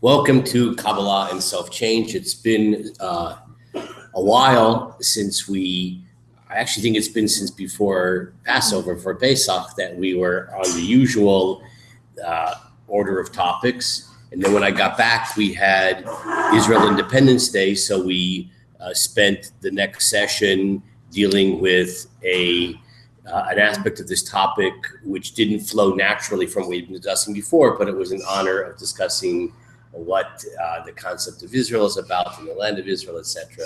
Welcome to Kabbalah and Self-Change. It's been a while since I actually think it's been since before Passover for Pesach that we were on the usual order of topics. And then when I got back, we had Israel Independence Day. So we spent the next session dealing with an aspect of this topic which didn't flow naturally from what we'd been discussing before, but it was in honor of discussing what the concept of Israel is about in the land of Israel, etc.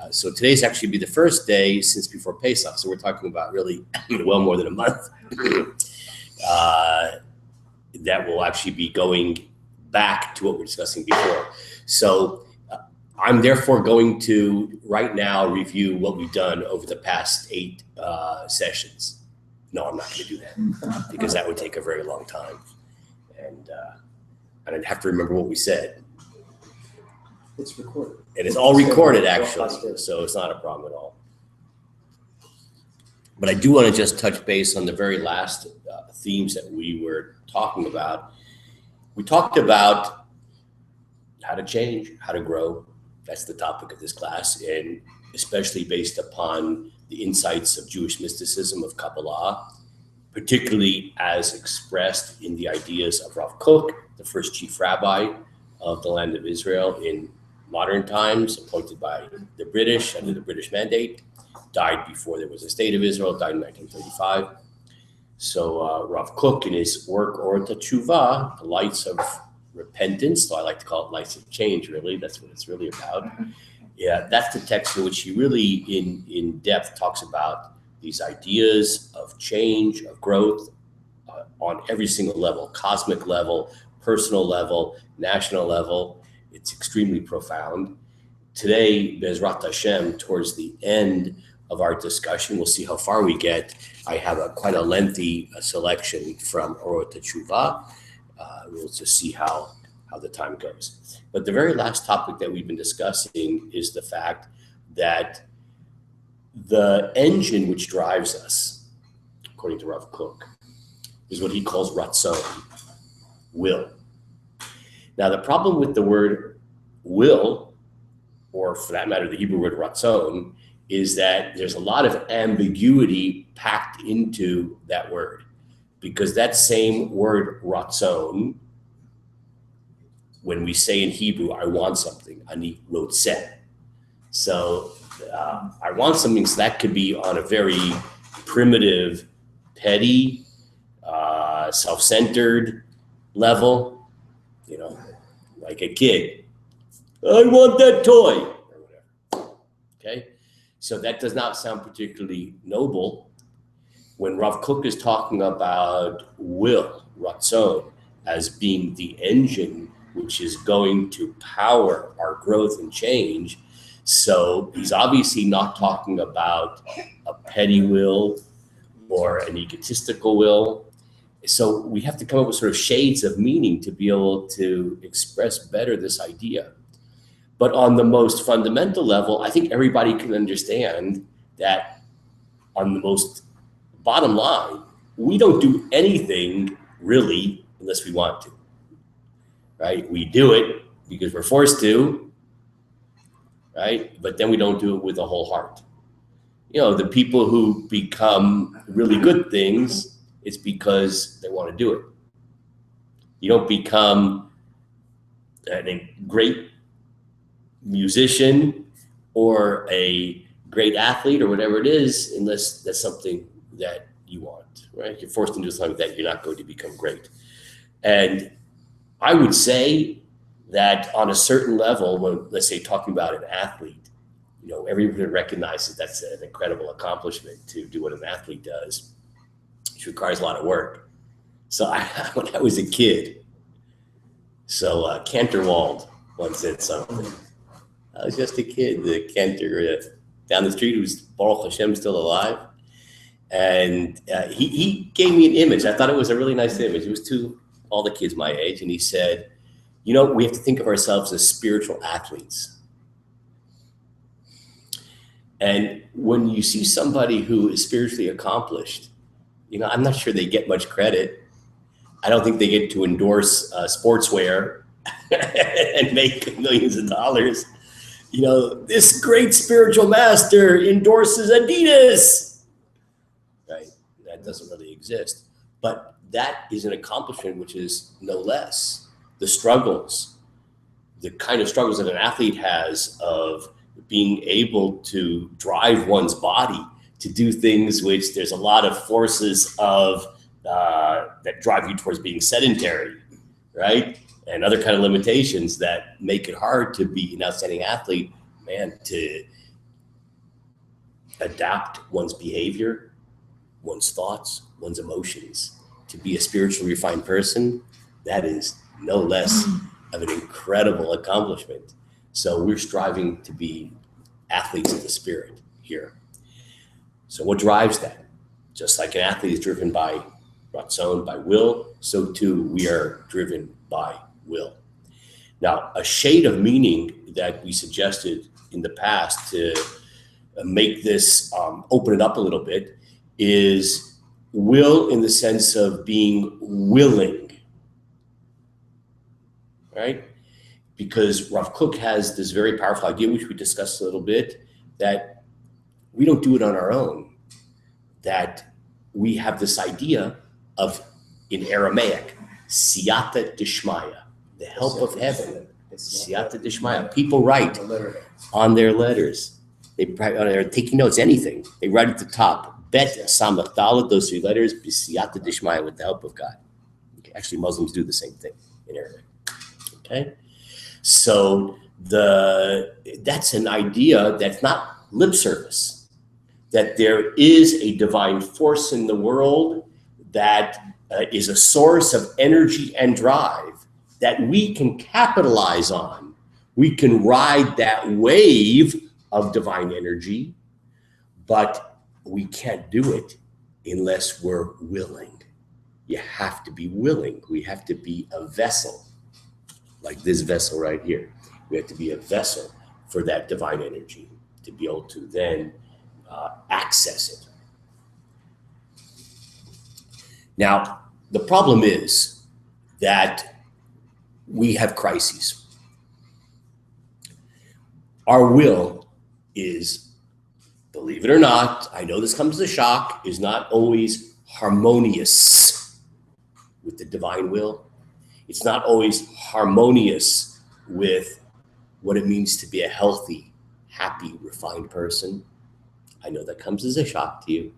So today's actually be the first day since before Pesach. So we're talking about really well more than a month that will actually be going back to what we're discussing before. So I'm therefore going to right now review what we've done over the past 8 sessions. No, I'm not going to do that because that would take a very long time. And I'd have to remember what we said. It's recorded. And it's all recorded, actually, so it's not a problem at all. But I do want to just touch base on the very last themes that we were talking about. We talked about how to change, how to grow. That's the topic of this class, and especially based upon the insights of Jewish mysticism, of Kabbalah, particularly as expressed in the ideas of Rav Kook, the first chief rabbi of the land of Israel in modern times, appointed by the British under the British mandate, died before there was a state of Israel, died in 1935. So Rav Kook, in his work Torah of Tshuva, the lights of repentance, so I like to call it lights of change, really, that's what it's really about. Yeah, that's the text in which he really in depth talks about these ideas of change, of growth on every single level, cosmic level, personal level, national level. It's extremely profound. Today, Bezrat Hashem, towards the end of our discussion, we'll see how far we get. I have quite a lengthy selection from Torah of Tshuva. We'll just see how the time goes. But the very last topic that we've been discussing is the fact that the engine which drives us, according to Rav Kook, is what he calls ratzon, will. Now, the problem with the word will, or for that matter, the Hebrew word ratzon, is that there's a lot of ambiguity packed into that word, because that same word ratzon, when we say in Hebrew, I want something, ani rotzeh. So I want something, so that could be on a very primitive, petty, self-centered level, like a kid. I want that toy, or whatever. Okay? So that does not sound particularly noble. When Rav Kook is talking about will, ratzon, as being the engine which is going to power our growth and change, so he's obviously not talking about a petty will or an egotistical will. So we have to come up with sort of shades of meaning to be able to express better this idea. But on the most fundamental level, I think everybody can understand that on the most bottom line, we don't do anything really unless we want to, right? We do it because we're forced to, right? But then we don't do it with a whole heart. The people who become really good things, it's because they want to do it. You don't become a great musician or a great athlete or whatever it is unless that's something that you want, right? If you're forced into something that you're not going to become great. And I would say that on a certain level, when, let's say, talking about an athlete, everybody recognizes that's an incredible accomplishment to do what an athlete does, which requires a lot of work. So when I was a kid, Canterwald once said something. I was just a kid, the Cantor down the street who's Baruch Hashem still alive. And he gave me an image. I thought it was a really nice image. It was to all the kids my age. And he said, we have to think of ourselves as spiritual athletes. And when you see somebody who is spiritually accomplished, I'm not sure they get much credit, I don't think they get to endorse sportswear and make millions of dollars. You know, this great spiritual master endorses Adidas, right? That doesn't really exist. But that is an accomplishment which is no less. The struggles, the kind of struggles that an athlete has of being able to drive one's body to do things which there's a lot of forces of that drive you towards being sedentary, right? And other kind of limitations that make it hard to be an outstanding athlete, man, to adapt one's behavior, one's thoughts, one's emotions, to be a spiritually refined person. That is no less of an incredible accomplishment. So we're striving to be athletes of the spirit here. So what drives that? Just like an athlete is driven by ratzon, by will, so too we are driven by will. Now, a shade of meaning that we suggested in the past to make this open it up a little bit is will in the sense of being willing, right? Because Rav Kook has this very powerful idea, which we discussed a little bit, that we don't do it on our own, that we have this idea of, in Aramaic, siyata dishmaya, the help of heaven, siyata dishmaya. People write on their letters. They're taking notes, anything. They write at the top, bet samach dalet, those 3 letters, siyata dishmaya, with the help of God. Okay. Actually, Muslims do the same thing in Arabic. Okay, so that's an idea that's not lip service, that there is a divine force in the world that is a source of energy and drive that we can capitalize on. We can ride that wave of divine energy, but we can't do it unless we're willing. You have to be willing. We have to be a vessel, like this vessel right here. We have to be a vessel for that divine energy to be able to then access it. Now, the problem is that we have crises. Our will is, believe it or not, I know this comes as a shock, is not always harmonious with the divine will. It's not always harmonious with what it means to be a healthy, happy, refined person. I know that comes as a shock to you.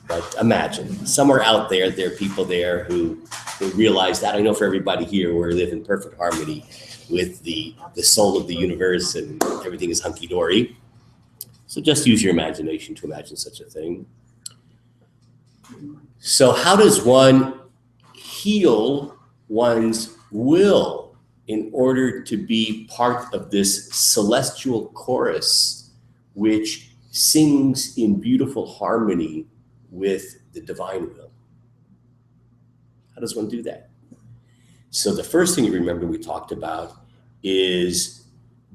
But imagine, somewhere out there, there are people there who realize that. I know for everybody here, we live in perfect harmony with the soul of the universe and everything is hunky-dory. So just use your imagination to imagine such a thing. So how does one heal one's will in order to be part of this celestial chorus which sings in beautiful harmony with the divine will? How does one do that? So the first thing you remember we talked about is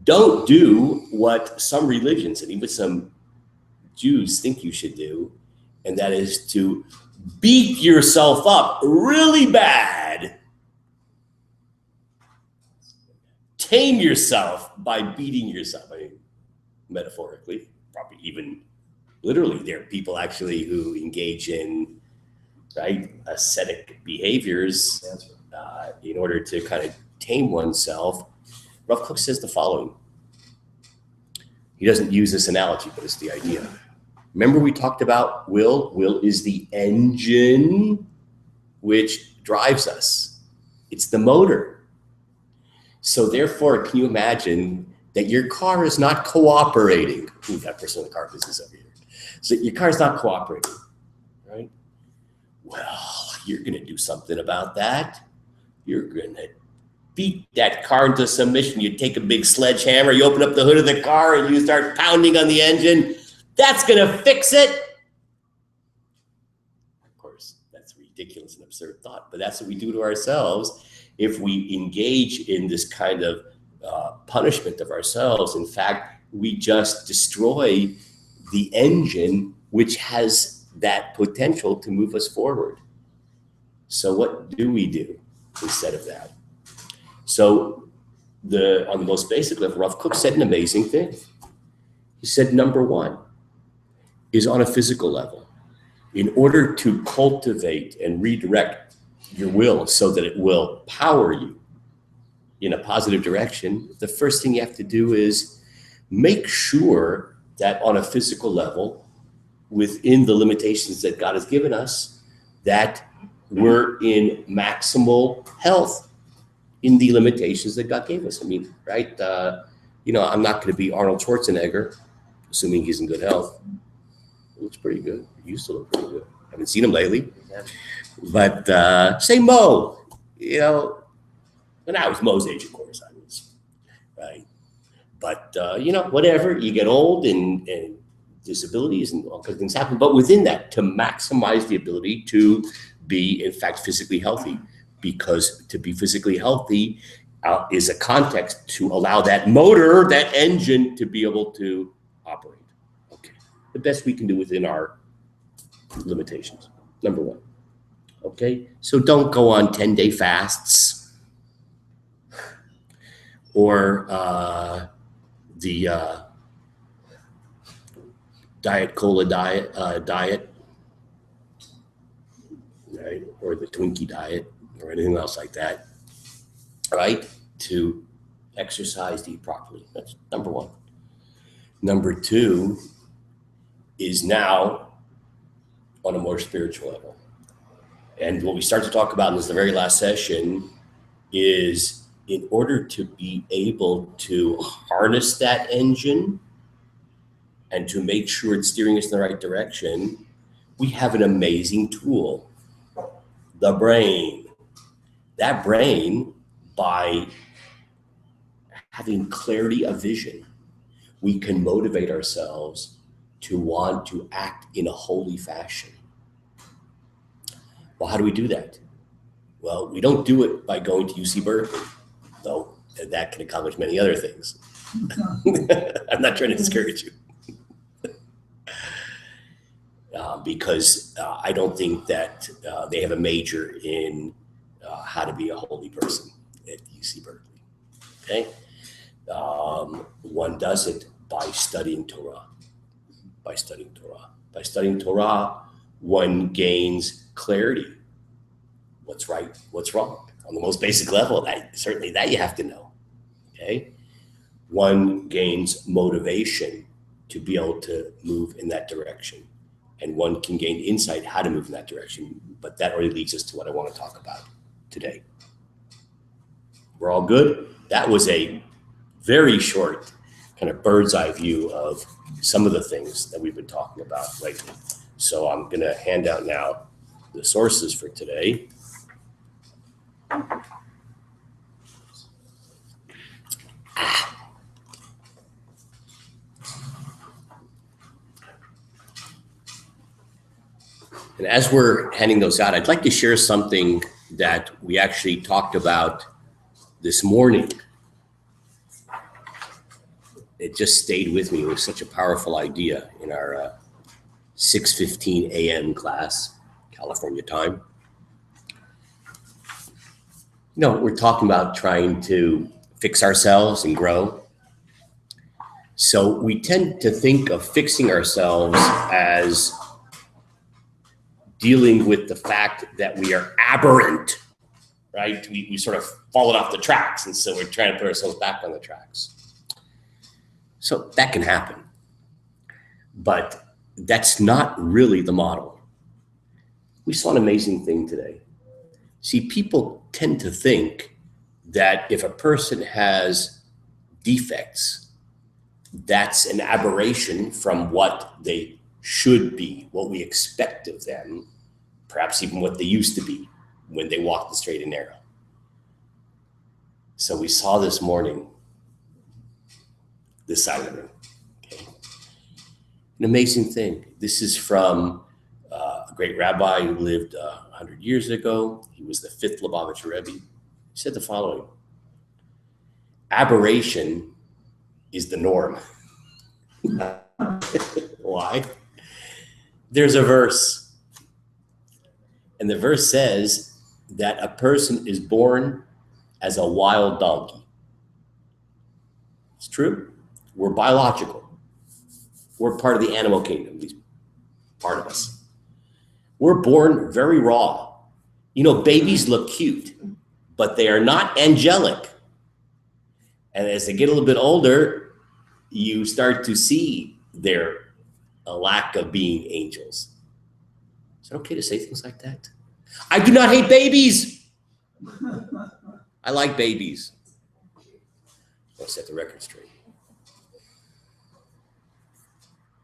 don't do what some religions and even some Jews think you should do, and that is to beat yourself up really bad. Tame yourself by beating yourself. I mean, metaphorically, probably even literally, there are people actually who engage in, right, ascetic behaviors in order to kind of tame oneself. Rav Kook says the following. He doesn't use this analogy, but it's the idea. Remember we talked about will? Will is the engine which drives us. It's the motor. So therefore, can you imagine that your car is not cooperating? Ooh, that person in the car business over here. So your car's not cooperating, right? Well, you're going to do something about that. You're going to beat that car into submission. You take a big sledgehammer, you open up the hood of the car, and you start pounding on the engine. That's going to fix it. Of course, that's a ridiculous and absurd thought, but that's what we do to ourselves if we engage in this kind of punishment of ourselves. In fact, we just destroy the engine which has that potential to move us forward. So what do we do instead of that? So on the most basic level, Rav Kook said an amazing thing. He said, number one is on a physical level. In order to cultivate and redirect your will so that it will power you in a positive direction, the first thing you have to do is make sure that on a physical level, within the limitations that God has given us, that we're in maximal health in the limitations that God gave us. I mean, right? I'm not going to be Arnold Schwarzenegger, assuming he's in good health. He looks pretty good. He used to look pretty good. I haven't seen him lately. But say Mo, when I was Mo's age, of course, I was, right? But, whatever, you get old and disabilities and all kinds of things happen. But within that, to maximize the ability to be, in fact, physically healthy, because to be physically healthy is a context to allow that motor, that engine, to be able to operate. Okay, the best we can do within our limitations, number one. Okay, so don't go on 10-day fasts or the Diet Cola diet, right? Or the Twinkie diet or anything else like that, right? To exercise, to eat properly. That's number one. Number two is now on a more spiritual level. And what we start to talk about in this, the very last session, is in order to be able to harness that engine and to make sure it's steering us in the right direction, we have an amazing tool, the brain. That brain, by having clarity of vision, we can motivate ourselves to want to act in a holy fashion. Well, how do we do that? Well, we don't do it by going to UC Berkeley, though that can accomplish many other things. I'm not trying to discourage you. Because I don't think that they have a major in how to be a holy person at UC Berkeley. Okay, one does it by studying Torah. By studying Torah, one gains clarity. What's right? What's wrong? On the most basic level, certainly that you have to know. Okay, one gains motivation to be able to move in that direction. And one can gain insight how to move in that direction. But that already leads us to what I want to talk about today. We're all good? That was a very short kind of bird's eye view of some of the things that we've been talking about lately. So I'm going to hand out now the sources for today. And as we're handing those out, I'd like to share something that we actually talked about this morning. It just stayed with me. It was such a powerful idea in our 6:15 a.m. class, California time. We're talking about trying to fix ourselves and grow. So we tend to think of fixing ourselves as dealing with the fact that we are aberrant, right? We sort of fallen off the tracks, and so we're trying to put ourselves back on the tracks. So that can happen, but that's not really the model. We saw an amazing thing today. See, people tend to think that if a person has defects, that's an aberration from what they should be, what we expect of them, perhaps even what they used to be when they walked the straight and narrow. So we saw this morning, this side of the room. Okay. An amazing thing. This is from a great rabbi who lived 100 years ago. He was the 5th Lubavitcher Rebbe. He said the following: aberration is the norm. Why? There's a verse, and the verse says that a person is born as a wild donkey. It's true. We're biological. We're part of the animal kingdom, at least part of us. We're born very raw. You know, babies look cute, but they are not angelic. And as they get a little bit older, you start to see a lack of being angels. Is it okay to say things like that? I do not hate babies. I like babies. I'll set the record straight.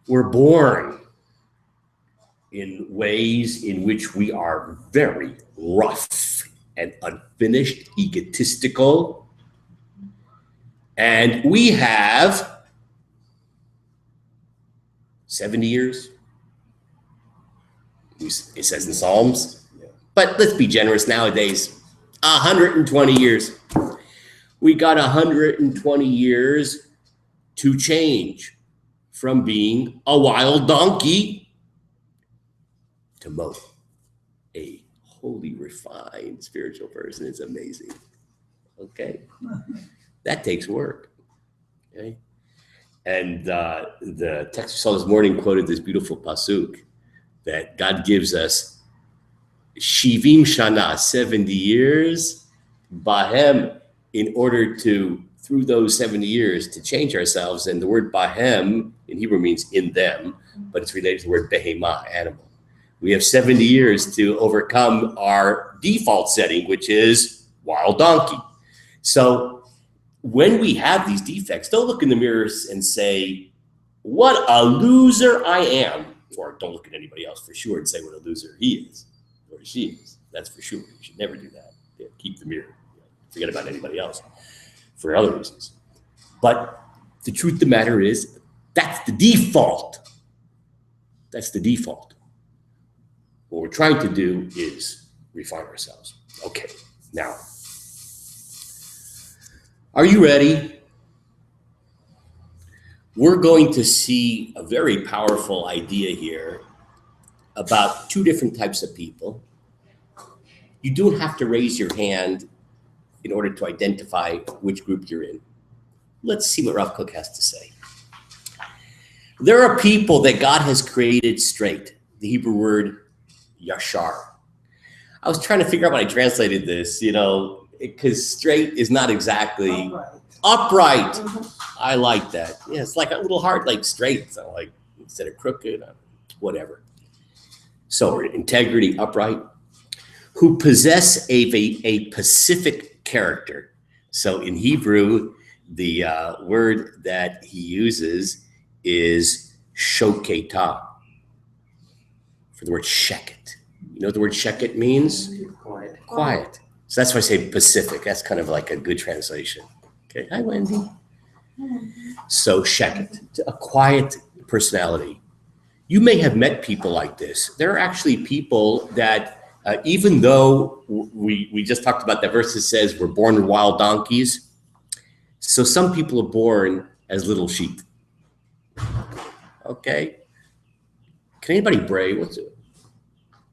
We're born in ways in which we are very rough and unfinished, egotistical. And we have 70 years. It says in Psalms. But let's be generous nowadays. 120 years. We got 120 years to change from being a wild donkey to mow a holy, refined spiritual person. It's amazing. Okay? That takes work. Okay? And the text we saw this morning quoted this beautiful pasuk that God gives us Shivim Shana, 70 years, Bahem, in order to, through those 70 years, to change ourselves. And the word Bahem in Hebrew means in them, but it's related to the word Behemah, animal. We have 70 years to overcome our default setting, which is wild donkey. So when we have these defects, don't look in the mirrors and say, what a loser I am. Or don't look at anybody else for sure and say what a loser he is or she is. That's for sure. You should never do that. Yeah, keep the mirror. Forget about anybody else for other reasons. But the truth of the matter is, that's the default. That's the default. What we're trying to do is refine ourselves. Okay, now, are you ready? We're going to see a very powerful idea here about two different types of people. You don't have to raise your hand in order to identify which group you're in. Let's see what Rav Kook has to say. There are people that God has created straight, the Hebrew word yashar. I was trying to figure out when I translated this, because straight is not exactly upright. I like that. Yeah, it's like a little heart, like straight. So like instead of crooked, whatever. So integrity, upright, who possess a pacific character. So in Hebrew, the word that he uses is shoketa for the word sheket. You know what the word sheket means? Quiet. So that's why I say pacific. That's kind of like a good translation. Okay. Hi, Wendy. So sheket, a quiet personality. You may have met people like this. There are actually people that, even though we just talked about that verse that says we're born wild donkeys, so some people are born as little sheep. Okay? Can anybody bray? What's it?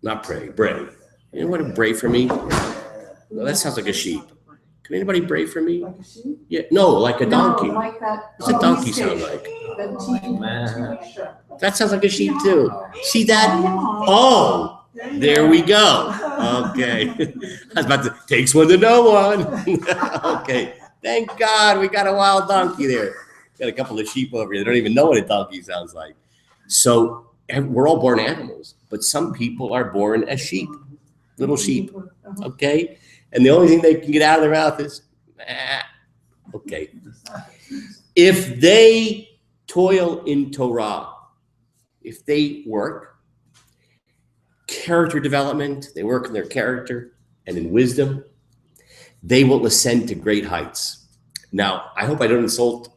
Not pray, bray. Anyone bray for me? No, that sounds like a sheep. Can anybody bray for me? Like a sheep? Yeah, no, like a donkey. No, like that. What's a donkey sound like? The That sounds like a sheep too. See that? Oh, there we go. Okay. I was about to, takes one to know one. Okay. Thank God we got a wild donkey there. Got a couple of sheep over here. They don't even know what a donkey sounds like. So we're all born animals, but some people are born as sheep, little sheep. Okay. And the only thing they can get out of their mouth is, okay. If they toil in Torah, if they work, character development, they work in their character and in wisdom, they will ascend to great heights. Now, I hope I don't insult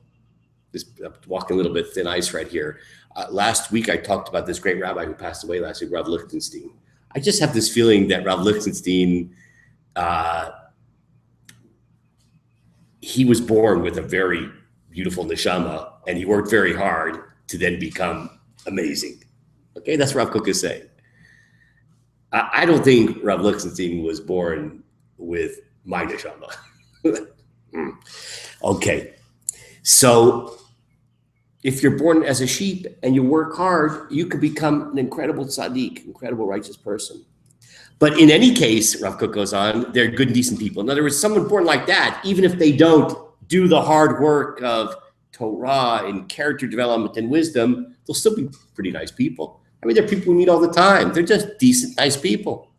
this, I'm walking a little bit thin ice right here. Last week, I talked about this great rabbi who passed away last week, Rav Lichtenstein. I just have this feeling that Rav Lichtenstein, he was born with a very beautiful neshama, and he worked very hard to then become amazing. Okay, that's what Rav Kook is saying. I don't think Rav Lichtenstein was born with my neshama. Okay, so if you're born as a sheep and you work hard, you could become an incredible tzaddik, incredible righteous person. But in any case, Rav Kook goes on, they're good and decent people. In other words, someone born like that, even if they don't do the hard work of Torah and character development and wisdom, they'll still be pretty nice people. I mean, they're people we meet all the time. They're just decent, nice people.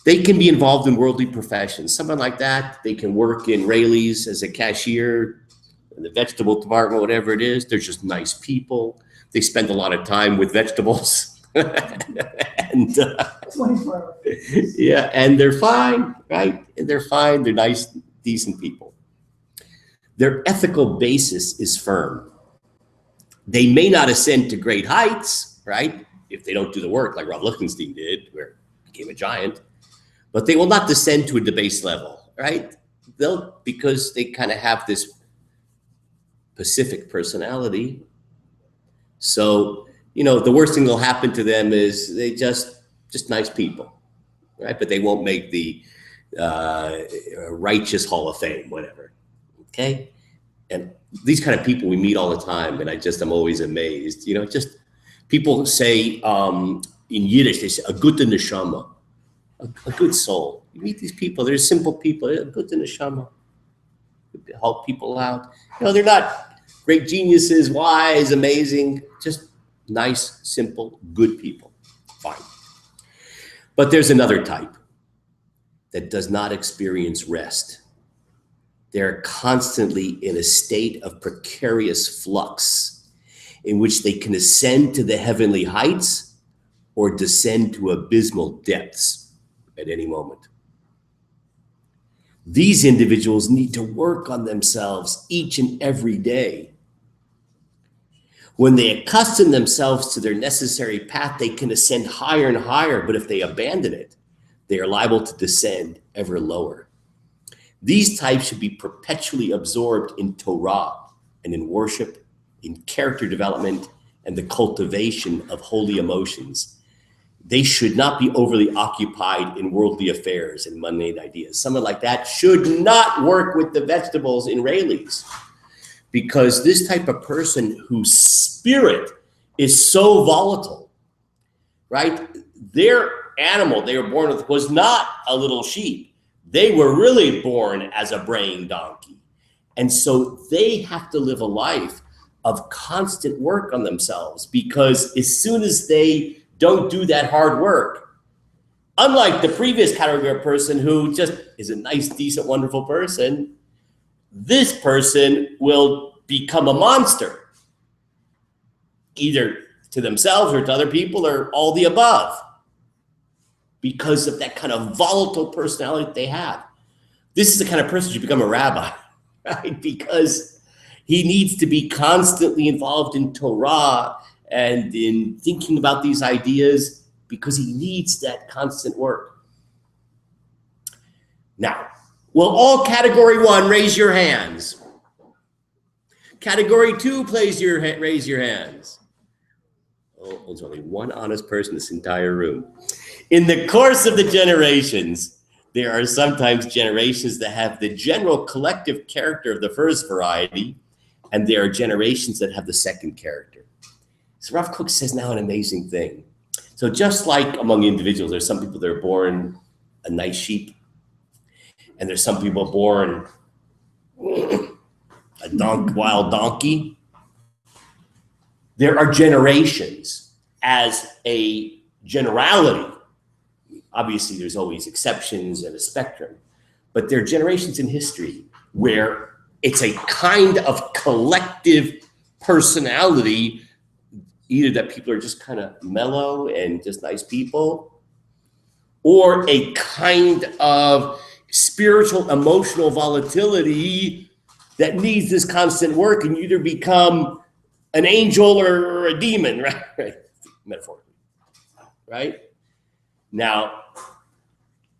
They can be involved in worldly professions. Someone like that, they can work in Rayleigh's as a cashier, in the vegetable department, whatever it is. They're just nice people. They spend a lot of time with vegetables. And 24 hours. yeah, and they're fine, right? And they're fine. They're nice, decent people. Their ethical basis is firm. They may not ascend to great heights, right? If they don't do the work like Rav Lichtenstein did, where he became a giant, but they will not descend to a debased level, right? Because they kind of have this Pacific personality. So, the worst thing that'll happen to them is they just nice people, right? But they won't make the righteous Hall of Fame, whatever, okay? And these kind of people we meet all the time, and I'm always amazed. Just people say in Yiddish, they say a gute neshama, a good soul. You meet these people; they're simple people. A gute neshama, help people out. They're not great geniuses, wise, amazing. Just nice, simple, good people. Fine. But there's another type that does not experience rest. They're constantly in a state of precarious flux in which they can ascend to the heavenly heights or descend to abysmal depths at any moment. These individuals need to work on themselves each and every day. When they accustom themselves to their necessary path, they can ascend higher and higher, but if they abandon it, they are liable to descend ever lower. These types should be perpetually absorbed in Torah and in worship, in character development, and the cultivation of holy emotions. They should not be overly occupied in worldly affairs and mundane ideas. Someone like that should not work with the vegetables in Rayleigh's, because this type of person whose spirit is so volatile, right? Their animal they were born with was not a little sheep. They were really born as a braying donkey. And so they have to live a life of constant work on themselves, because as soon as they don't do that hard work, unlike the previous category of person who just is a nice, decent, wonderful person, this person will become a monster, either to themselves or to other people or all the above, because of that kind of volatile personality that they have. This is the kind of person who should become a rabbi, right? Because he needs to be constantly involved in Torah and in thinking about these ideas, because he needs that constant work. Now, will all category 1 raise your hands? Category 2, raise your hands. Oh, there's only one honest person in this entire room. In the course of the generations, there are sometimes generations that have the general collective character of the first variety, and there are generations that have the second character. So Rav Kook says now an amazing thing. So just like among individuals, there's some people that are born a nice sheep, and there's some people born a wild donkey. There are generations as a generality. Obviously, there's always exceptions and a spectrum, but there are generations in history where it's a kind of collective personality, either that people are just kind of mellow and just nice people, or a kind of spiritual, emotional volatility that needs this constant work, and you either become an angel or a demon, right? Metaphorically, right? Now,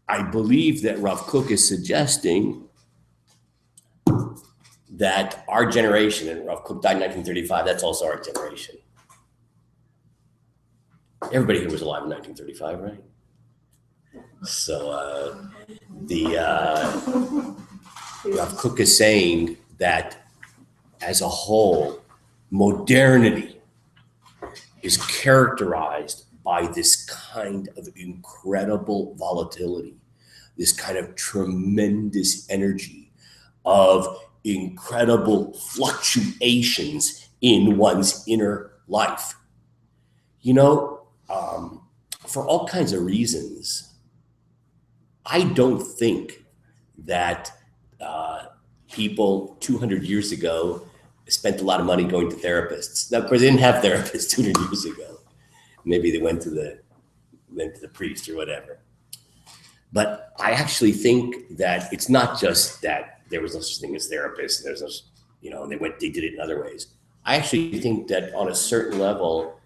I believe that Rav Kook is suggesting that our generation, and Rav Kook died in 1935, that's also our generation. Everybody here was alive in 1935, right? So Rav Kook is saying that as a whole, modernity is characterized by this kind of incredible volatility, this kind of tremendous energy of incredible fluctuations in one's inner life. You know, for all kinds of reasons, I don't think that people 200 years ago spent a lot of money going to therapists. Now, of course, they didn't have therapists 200 years ago. Maybe they went to the priest or whatever. But I actually think that it's not just that there was no such thing as therapists. There's no, they did it in other ways. I actually think that on a certain level,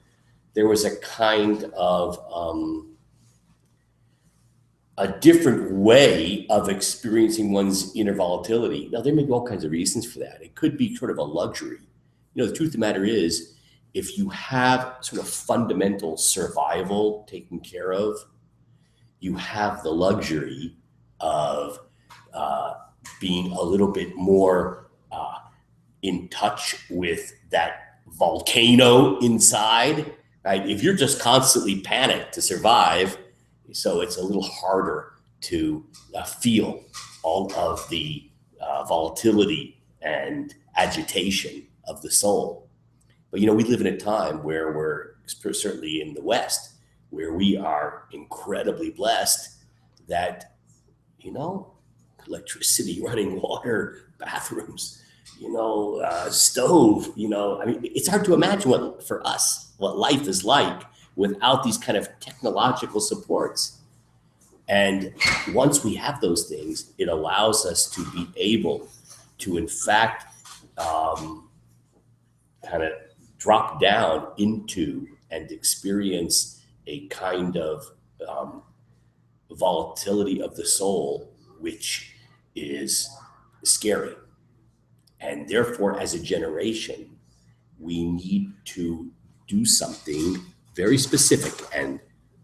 there was a kind of a different way of experiencing one's inner volatility. Now, there may be all kinds of reasons for that. It could be sort of a luxury. The truth of the matter is, if you have sort of fundamental survival taken care of, you have the luxury of being a little bit more in touch with that volcano inside, right? If you're just constantly panicked to survive, so it's a little harder to feel all of the volatility and agitation of the soul. But, we live in a time where we're certainly in the West, where we are incredibly blessed that, electricity, running water, bathrooms, stove, it's hard to imagine what life is like without these kind of technological supports. And once we have those things, it allows us to be able to, in fact, kind of drop down into and experience a kind of volatility of the soul, which is scary. And therefore, as a generation, we need to do something very specific, and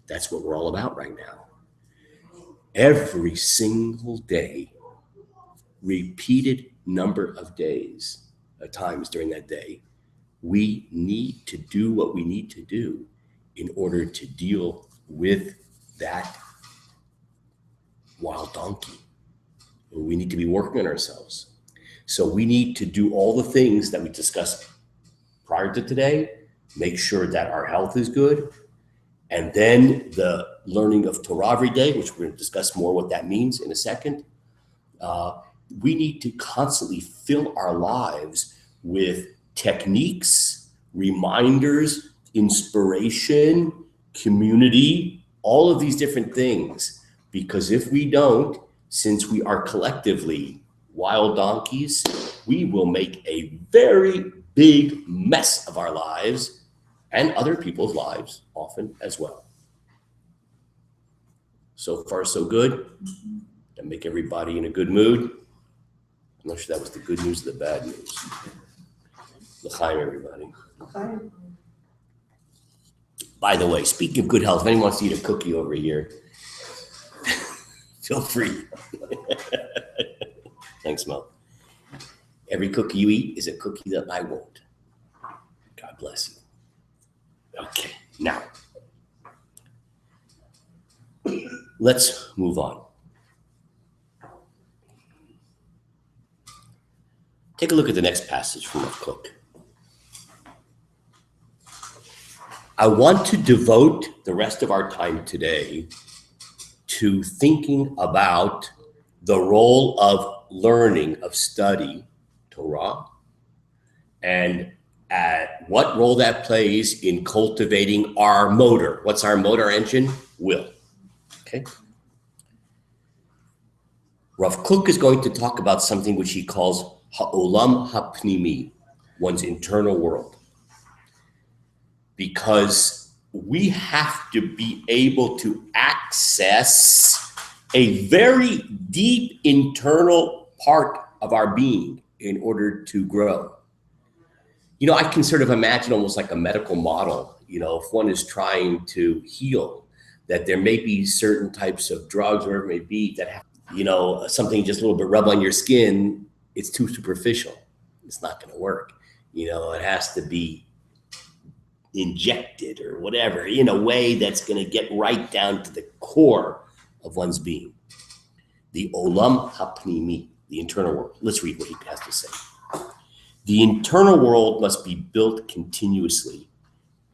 that's what we're all about right now. Every single day, repeated number of times during that day, we need to do what we need to do in order to deal with that wild donkey. We need to be working on ourselves. So we need to do all the things that we discussed prior to today, make sure that our health is good, and then the learning of Torah every day, which we're going to discuss more what that means in a second. We need to constantly fill our lives with techniques, reminders, inspiration, community, all of these different things. Because if we don't, since we are collectively wild donkeys, we will make a very big mess of our lives and other people's lives often as well. So far, so good. That make everybody in a good mood. I'm not sure that was the good news or the bad news. L'chaim, everybody. L'chaim. By the way, speaking of good health, if anyone wants to eat a cookie over here, feel free. Thanks, Mo. Every cookie you eat is a cookie that I won't. God bless you. Okay, now, let's move on. Take a look at the next passage from Rav Kook. I want to devote the rest of our time today to thinking about the role of learning, of study, Torah, and what role that plays in cultivating our motor. What's our motor engine? Will. Okay. Rav Kook is going to talk about something which he calls ha'olam ha'pnimi, one's internal world. Because we have to be able to access a very deep internal part of our being in order to grow. I can sort of imagine almost like a medical model. if one is trying to heal, that there may be certain types of drugs, whatever it may be, that have, something just a little bit rub on your skin, it's too superficial. It's not going to work. It has to be injected or whatever in a way that's going to get right down to the core of one's being. The olam hapnimi, the internal world. Let's read what he has to say. The internal world must be built continuously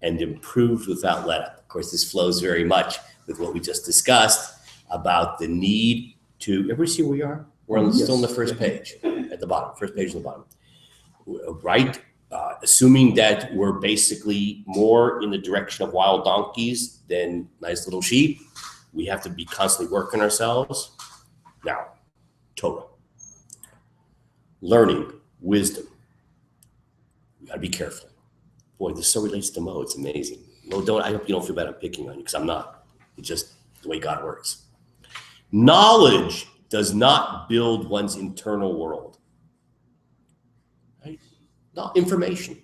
and improved without let up. Of course, this flows very much with what we just discussed about the need to, everybody see where we are? We're still on the first page at the bottom, first page on the bottom, right? Assuming that we're basically more in the direction of wild donkeys than nice little sheep, we have to be constantly working ourselves. Now, Torah, learning, wisdom. You gotta be careful. Boy, this so relates to Mo. It's amazing. Mo, I hope you don't feel bad I'm picking on you, because I'm not. It's just the way God works. Knowledge does not build one's internal world. Right? Not information.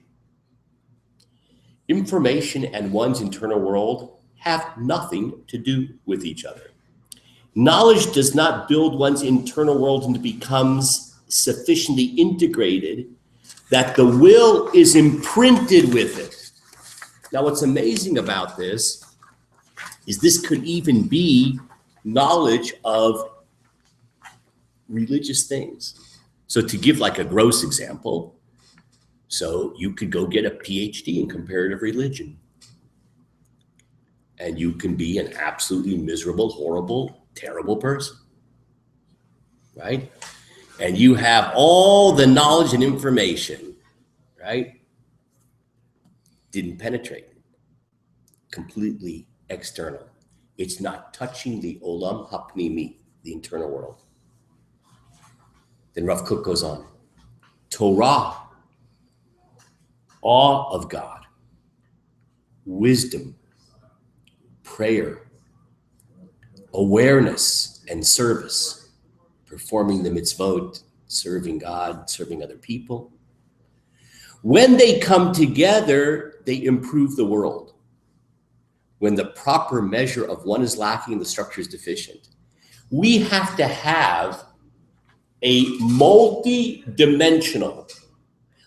Information and one's internal world have nothing to do with each other. Knowledge does not build one's internal world and becomes sufficiently integrated that the will is imprinted with it. Now, what's amazing about this is this could even be knowledge of religious things. So to give like a gross example, so you could go get a PhD in comparative religion, and you can be an absolutely miserable, horrible, terrible person, right? And you have all the knowledge and information, right? Didn't penetrate, completely external. It's not touching the olam hapnimi, the internal world. Then Rav Kook goes on, Torah, awe of God, wisdom, prayer, awareness and service, performing the mitzvot, serving God, serving other people. When they come together, they improve the world. When the proper measure of one is lacking, the structure is deficient. We have to have a multi-dimensional,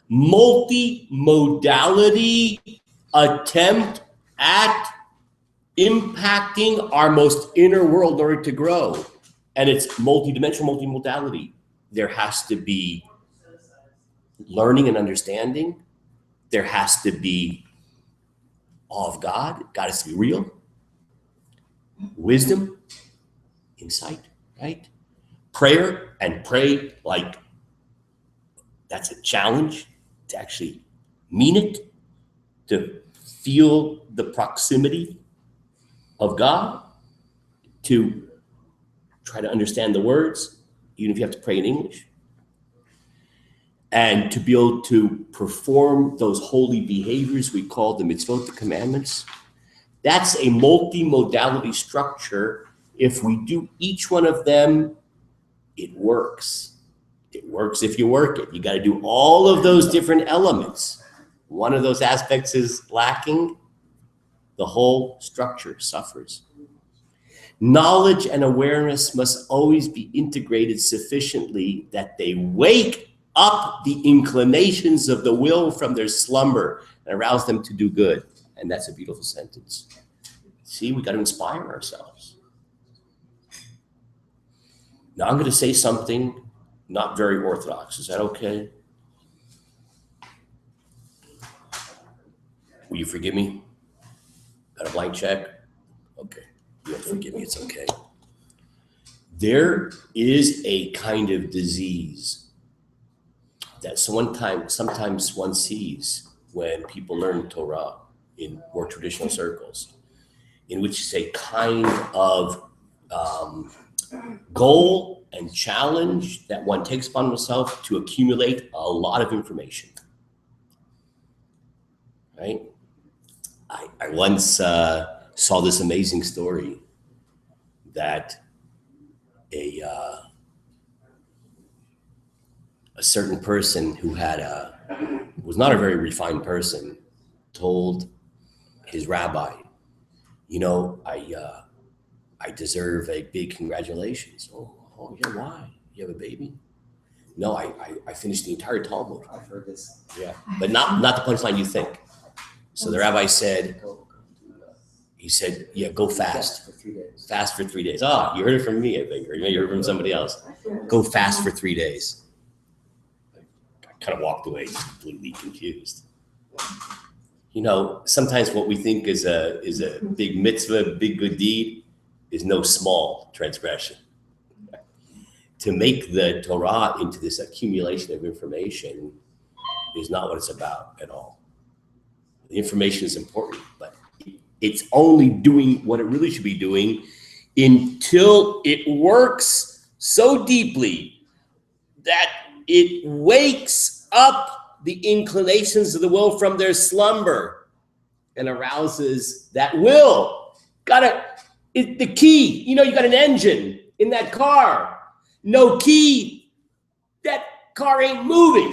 multi-modality attempt at impacting our most inner world in order to grow. And it's multi-dimensional, multi-modality. There has to be learning and understanding. There has to be awe of God. God has to be real. Wisdom, insight, right? Prayer, and pray like that's a challenge to actually mean it, to feel the proximity of God, to try to understand the words, even if you have to pray in English, and to be able to perform those holy behaviors we call the mitzvot, the commandments. That's a multi-modality structure. If we do each one of them, it works. It works if you work it. You got to do all of those different elements. One of those aspects is lacking, the whole structure suffers. Knowledge and awareness must always be integrated sufficiently that they wake up the inclinations of the will from their slumber and arouse them to do good. And that's a beautiful sentence. See, we got to inspire ourselves. Now I'm going to say something not very orthodox. Is that okay? Will you forgive me? Got a blank check? Okay. You don't forgive me, it's okay. There is a kind of disease that sometimes one sees when people learn Torah in more traditional circles, in which is a kind of goal and challenge that one takes upon himself to accumulate a lot of information, right? I once saw this amazing story that a certain person who was not a very refined person told his rabbi, I deserve a big congratulations. Oh yeah, why? You have a baby? No, I finished the entire Talmud. I've heard this. Yeah, but not the punchline you think. So the rabbi said, yeah, go fast. For 3 days. Fast for 3 days. You heard it from me, I think, or you heard it from somebody else. Go fast for 3 days. I kind of walked away completely confused. Sometimes what we think is a big mitzvah, big good deed, is no small transgression. To make the Torah into this accumulation of information is not what it's about at all. The information is important, but it's only doing what it really should be doing until it works so deeply that it wakes up the inclinations of the will from their slumber and arouses that will. The key, you got an engine in that car. No key, that car ain't moving.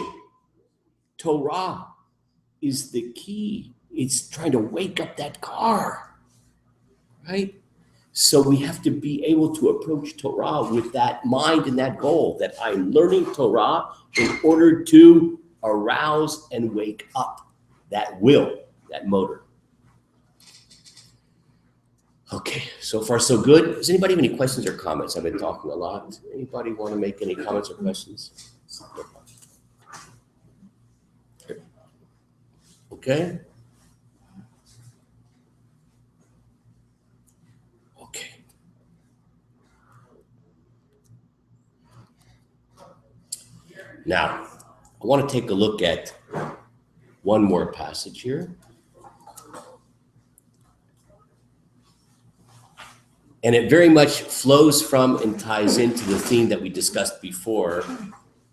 Torah is the key. It's trying to wake up that car, right? So we have to be able to approach Torah with that mind and that goal, that I'm learning Torah in order to arouse and wake up that will, that motor. Okay, so far so good. Does anybody have any questions or comments? I've been talking a lot. Anybody want to make any comments or questions? Okay. Okay. Now, I want to take a look at one more passage here. And it very much flows from and ties into the theme that we discussed before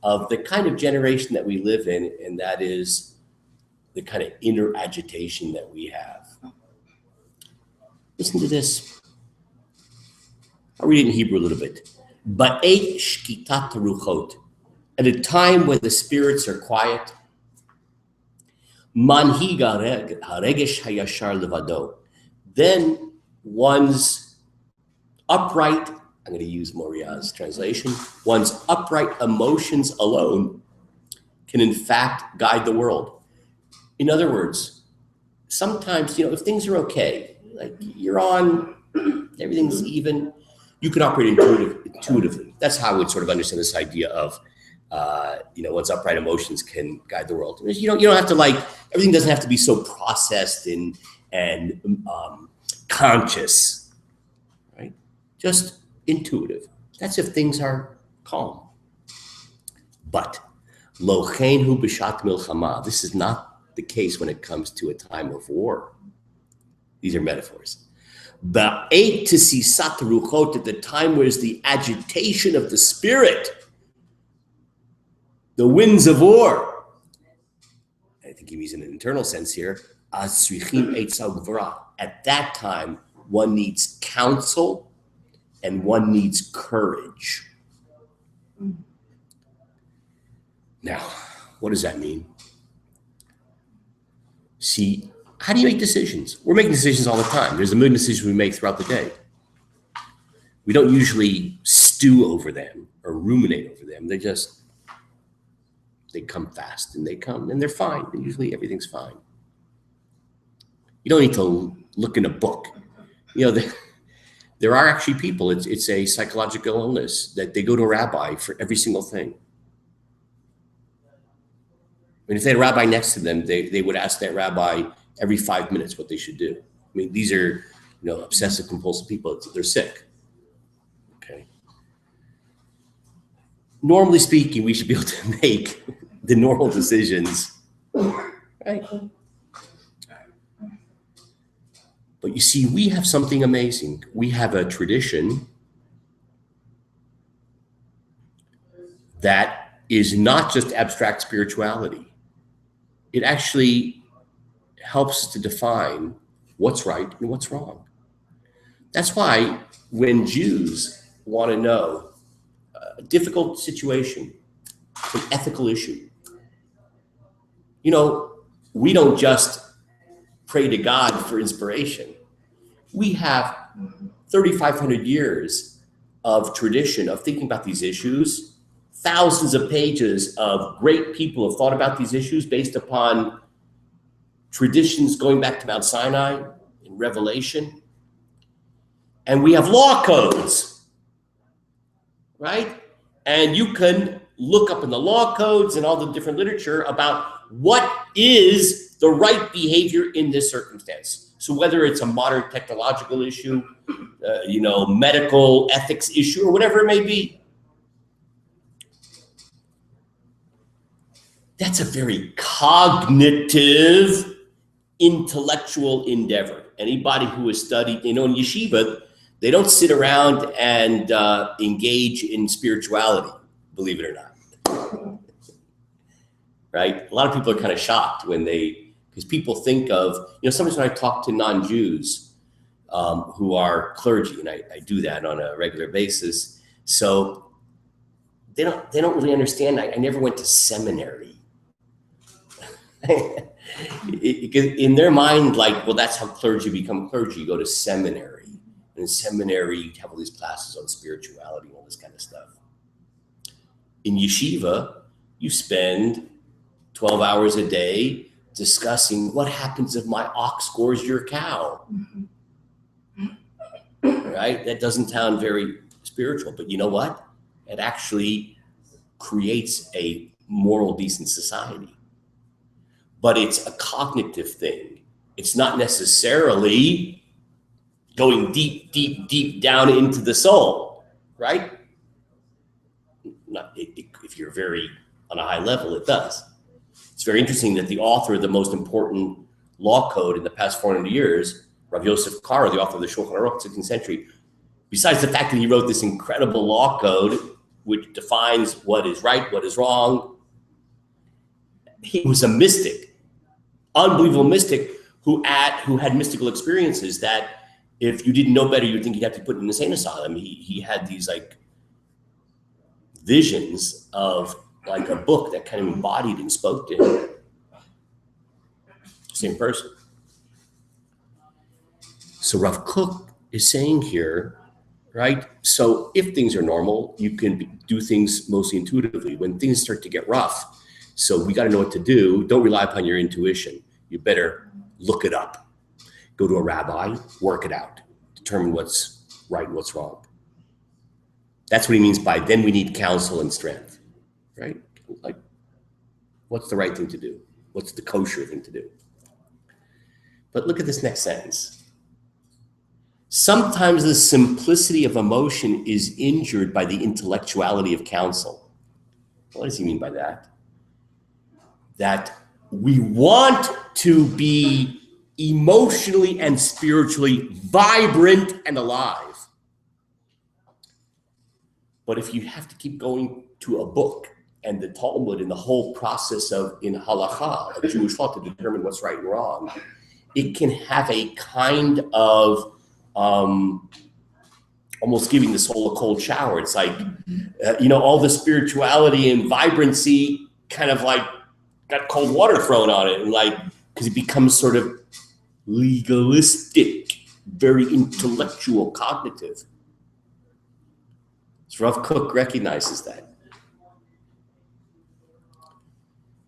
of the kind of generation that we live in, and that is the kind of inner agitation that we have. Listen to this. I'll read it in Hebrew a little bit. Ba'et shkitat ruchot, at a time when the spirits are quiet, manhig haregesh hayashar levado, then one's upright, I'm going to use Moriah's translation, one's upright emotions alone can in fact guide the world. In other words, sometimes, if things are okay, like you're on, everything's even, you can operate intuitively. That's how I would sort of understand this idea of, one's upright emotions can guide the world. You don't have to everything doesn't have to be so processed and conscious. Just intuitive. That's if things are calm. But lo hu b'shat milchama. This is not the case when it comes to a time of war. These are metaphors. Ba'et tisisat ruchot, at the time where there's the agitation of the spirit, the winds of war. I think he means in an internal sense here. Asrichim eitzah gvura. At that time, one needs counsel and one needs courage. Now, what does that mean? See, how do you make decisions? We're making decisions all the time. There's a million decisions we make throughout the day. We don't usually stew over them or ruminate over them. They come fast and they come and they're fine. And usually everything's fine. You don't need to look in a book. There are actually people, it's a psychological illness, that they go to a rabbi for every single thing. If they had a rabbi next to them, they would ask that rabbi every 5 minutes what they should do. These are, obsessive compulsive people. They're sick. Okay. Normally speaking, we should be able to make the normal decisions, right? But you see, we have something amazing. We have a tradition that is not just abstract spirituality. It actually helps to define what's right and what's wrong. That's why when Jews want to know a difficult situation, an ethical issue, we don't just pray to God for inspiration. We have 3,500 years of tradition of thinking about these issues. Thousands of pages of great people have thought about these issues based upon traditions going back to Mount Sinai in Revelation. And we have law codes, right? And you can look up in the law codes and all the different literature about what is the right behavior in this circumstance. So whether it's a modern technological issue, medical ethics issue, or whatever it may be, that's a very cognitive, intellectual endeavor. Anybody who has studied, in yeshiva, they don't sit around and engage in spirituality, believe it or not. Right? A lot of people are kind of shocked because people think of, sometimes when I talk to non-Jews who are clergy, and I do that on a regular basis, so they don't really understand. I never went to seminary. In their mind, that's how clergy become clergy. You go to seminary. And in seminary, you have all these classes on spirituality and all this kind of stuff. In yeshiva, you spend 12 hours a day discussing what happens if my ox gores your cow. Right? That doesn't sound very spiritual, but you know what? It actually creates a moral, decent society. But it's a cognitive thing. It's not necessarily going deep, deep, deep down into the soul, right? If you're very on a high level, it does. It's very interesting that the author of the most important law code in the past 400 years, Rav Yosef Karo, the author of the Shulchan Aruch, 16th century, besides the fact that he wrote this incredible law code, which defines what is right, what is wrong, he was a mystic, unbelievable mystic who had mystical experiences that if you didn't know better, you'd think you'd have to put in an insane asylum. He had these visions of a book that kind of embodied and spoke to him. Same person. So Rav Kook is saying here, right? So if things are normal, you can do things mostly intuitively. When things start to get rough, so we got to know what to do. Don't rely upon your intuition. You better look it up. Go to a rabbi, work it out, determine what's right and what's wrong. That's what he means by then we need counsel and strength, right? What's the right thing to do? What's the kosher thing to do? But look at this next sentence. Sometimes the simplicity of emotion is injured by the intellectuality of counsel. What does he mean by that? That we want to be emotionally and spiritually vibrant and alive. But if you have to keep going to a book and the Talmud and the whole process in halakha, of Jewish law, to determine what's right and wrong, it can have a kind of almost giving the soul a cold shower. It's all the spirituality and vibrancy kind of got cold water thrown on it, and because it becomes sort of legalistic, very intellectual, cognitive. So Rav Kook recognizes that.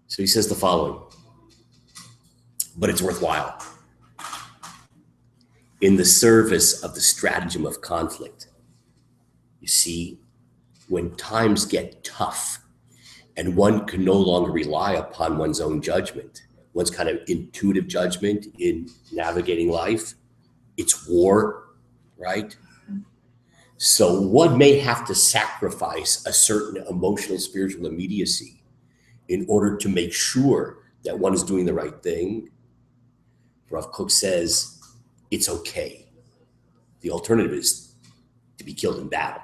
So he says the following, but it's worthwhile. In the service of the stratagem of conflict, you see, when times get tough and one can no longer rely upon one's own judgment, one's kind of intuitive judgment in navigating life, it's war, right? So one may have to sacrifice a certain emotional, spiritual immediacy in order to make sure that one is doing the right thing. Rav Kook says, it's okay. The alternative is to be killed in battle,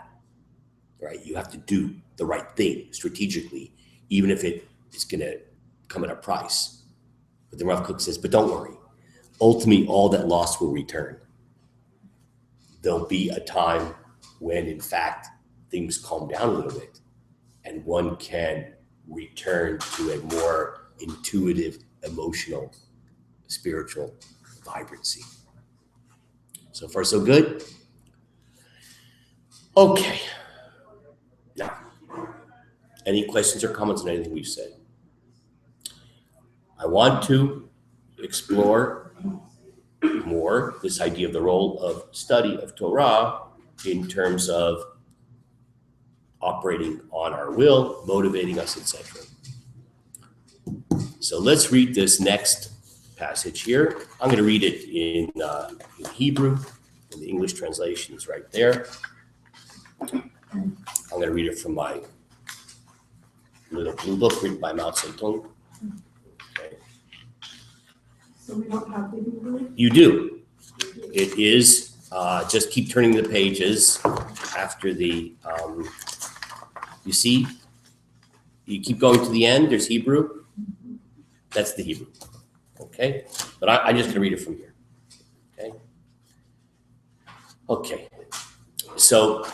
right? You have to do the right thing strategically, even if it is going to come at a price. But then Rav Kook says, but don't worry. Ultimately, all that lost will return. There'll be a time when, in fact, things calm down a little bit and one can return to a more intuitive, emotional, spiritual vibrancy. So far, so good. Okay. Now, any questions or comments on anything we've said? I want to explore more this idea of the role of study of Torah in terms of operating on our will, motivating us, etc. So let's read this next passage here. I'm going to read it in Hebrew, and the English translation is right there. I'm going to read it from my little blue book written by Mao Zedong. Okay. So we don't have the Hebrew? You do. It is, just keep turning the pages after the, you see, you keep going to the end, there's Hebrew. That's the Hebrew, okay? But I'm just gonna read it from here, okay? Okay, so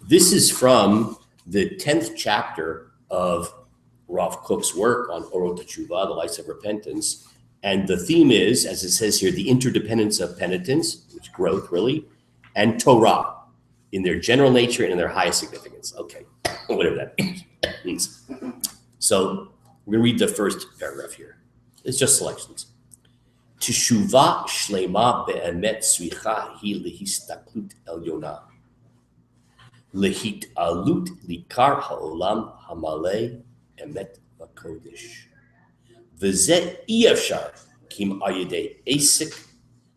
this is from the 10th chapter of Rav Kook's work on Orot Teshuvah, the Lights of Repentance. And the theme is, as it says here, the interdependence of penitence, which growth really, and Torah in their general nature and in their highest significance. Okay, whatever that means. So we're gonna read the first paragraph here. It's just selections. Teshuvah shlema be'emet tzricha hi lehistaklut elyona. Lehitalut likar ha'olam hamalei emet v'kodesh. V'zeh iyafshar kim ayidei esik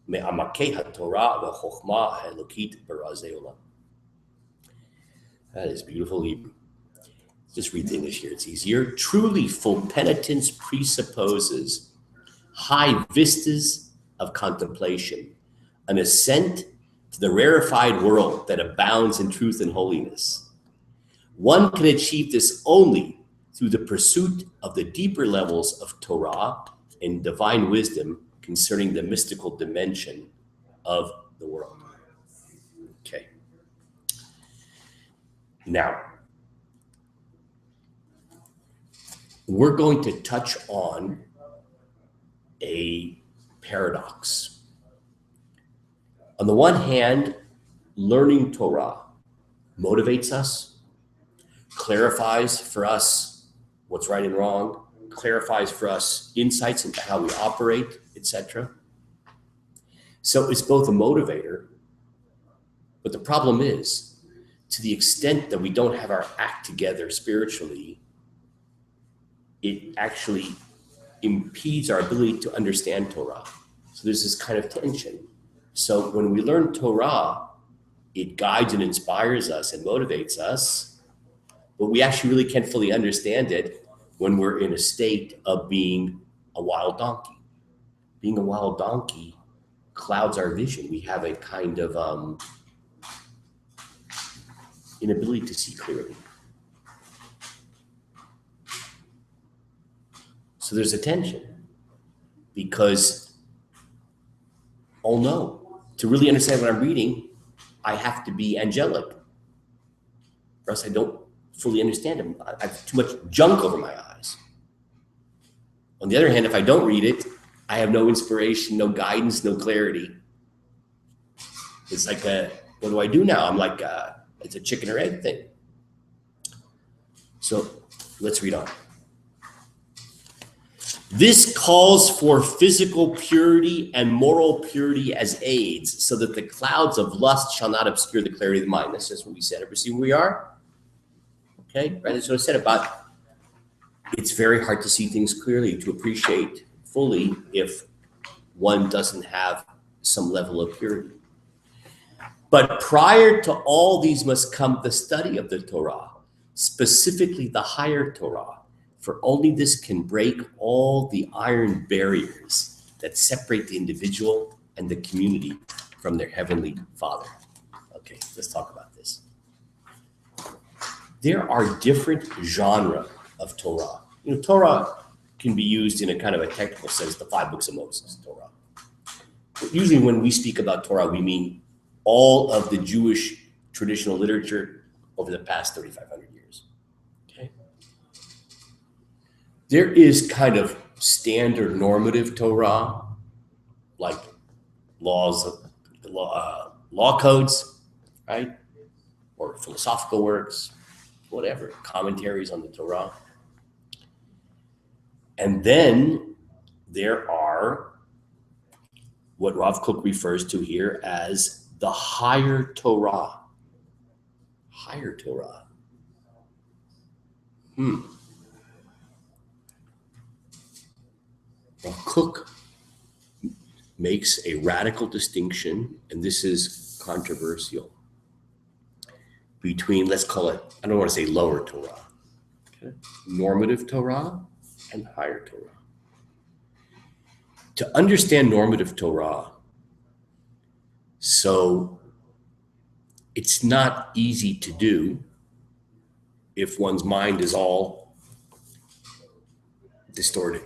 me'amakei ha'torah v'chokhmah ha'elokit b'razei olam. That is beautiful Hebrew. Just read the English here, it's easier. Truly, full penitence presupposes high vistas of contemplation, an ascent to the rarefied world that abounds in truth and holiness. One can achieve this only through the pursuit of the deeper levels of Torah and divine wisdom concerning the mystical dimension of the world. Okay. Now, we're going to touch on a paradox. On the one hand, learning Torah motivates us, clarifies for us what's right and wrong, clarifies for us insights into how we operate, etc. So it's both a motivator, but the problem is, to the extent that we don't have our act together spiritually, it actually impedes our ability to understand Torah. So there's this kind of tension. So when we learn Torah, it guides and inspires us and motivates us, but we actually really can't fully understand it when we're in a state of being a wild donkey. Being a wild donkey clouds our vision. We have a kind of inability to see clearly. So there's a tension because, oh no, to really understand what I'm reading, I have to be angelic, or else I don't fully understand it. I have too much junk over my eyes. On the other hand, if I don't read it, I have no inspiration, no guidance, no clarity. It's like, what do I do now? I'm like, it's a chicken or egg thing. So let's read on. This calls for physical purity and moral purity as aids, so that the clouds of lust shall not obscure the clarity of the mind. That's just what we said. Ever see where we are? Okay, right? That's what I said about it's very hard to see things clearly, to appreciate fully if one doesn't have some level of purity. But prior to all these must come the study of the Torah, specifically the higher Torah, for only this can break all the iron barriers that separate the individual and the community from their heavenly Father. Okay, let's talk about this. There are different genres of Torah. You know, Torah can be used in a kind of a technical sense, the 5 books of Moses, Torah. But usually when we speak about Torah, we mean all of the Jewish traditional literature over the past 3,500 years. Okay. There is kind of standard normative Torah, like law codes, right? Or philosophical works, whatever, commentaries on the Torah. And then there are what Rav Kook refers to here as the higher Torah. Higher Torah. Rav Kook makes a radical distinction, and this is controversial, between, let's call it, I don't want to say lower Torah, okay, normative Torah and higher Torah. To understand normative Torah, so it's not easy to do if one's mind is all distorted.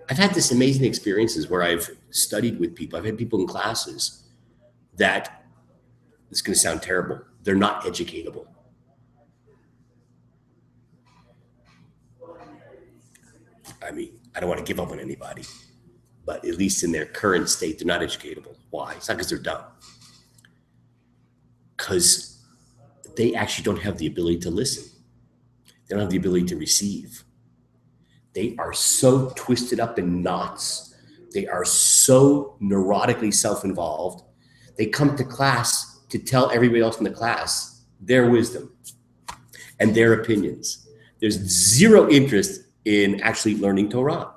I've had this amazing experiences where I've studied with people. I've had people in classes that, it's going to sound terrible, they're not educatable. I mean, I don't want to give up on anybody, but at least in their current state, they're not educatable. Why? It's not because they're dumb. Because they actually don't have the ability to listen. They don't have the ability to receive. They are so twisted up in knots. They are so neurotically self-involved. They come to class to tell everybody else in the class their wisdom and their opinions. There's zero interest in actually learning Torah.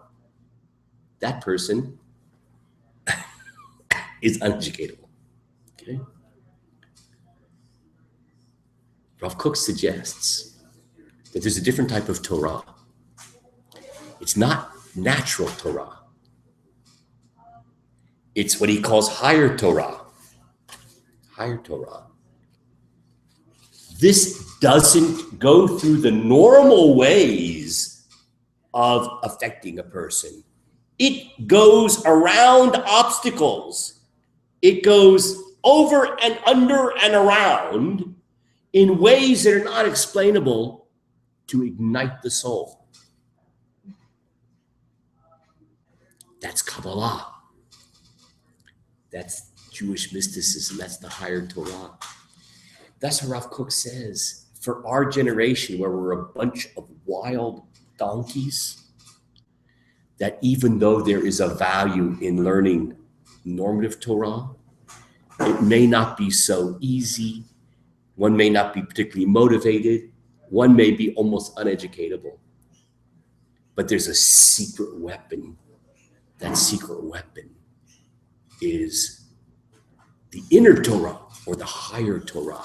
That person is uneducatable. Okay? Rav Kook suggests that there's a different type of Torah. It's not natural Torah. It's what he calls higher Torah. Higher Torah. This doesn't go through the normal ways of affecting a person. It goes around obstacles. It goes over and under and around in ways that are not explainable to ignite the soul. That's Kabbalah. That's Jewish mysticism. That's the higher Torah. That's what Rav Kook says. For our generation, where we're a bunch of wild donkeys, that even though there is a value in learning normative Torah, it may not be so easy. One may not be particularly motivated. One may be almost uneducatable. But there's a secret weapon. That secret weapon is the inner Torah or the higher Torah,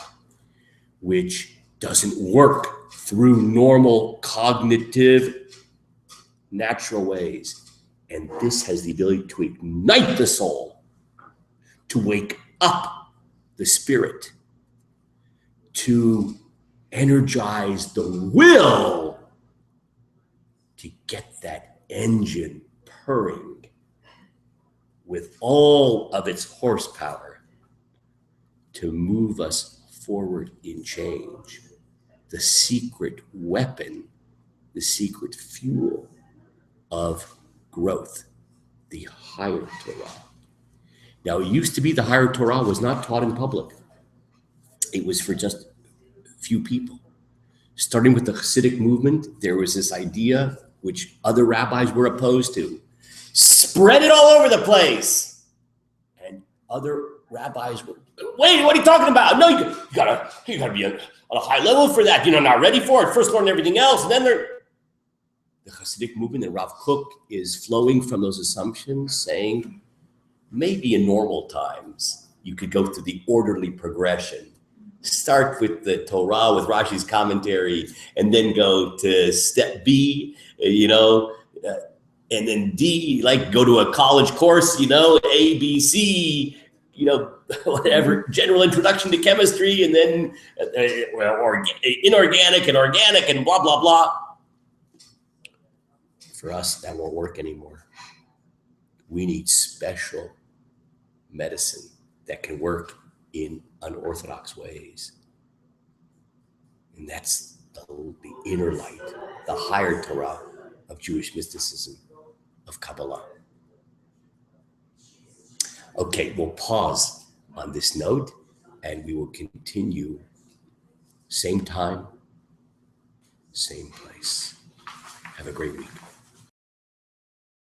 which doesn't work through normal cognitive, natural ways. And this has the ability to ignite the soul, to wake up the spirit, to energize the will, to get that engine purring with all of its horsepower to move us forward in change. The secret weapon, the secret fuel of growth, the higher Torah. Now, it used to be the higher Torah was not taught in public. It was for just a few people. Starting with the Hasidic movement, there was this idea, which other rabbis were opposed to, spread it all over the place. And other rabbis were, wait, what are you talking about? No, you gotta be on a high level for that. Not ready for it. First learn everything else, and then the Hasidic movement and Rav Kook is flowing from those assumptions, saying maybe in normal times you could go through the orderly progression. Start with the Torah, with Rashi's commentary, and then go to step B, and then D, like go to a college course, A, B, C, whatever, general introduction to chemistry, and then inorganic and organic and blah, blah, blah. For us, that won't work anymore. We need special medicine that can work in unorthodox ways. And that's the inner light, the higher Torah of Jewish mysticism, of Kabbalah. Okay, we'll pause on this note and we will continue same time, same place. Have a great week.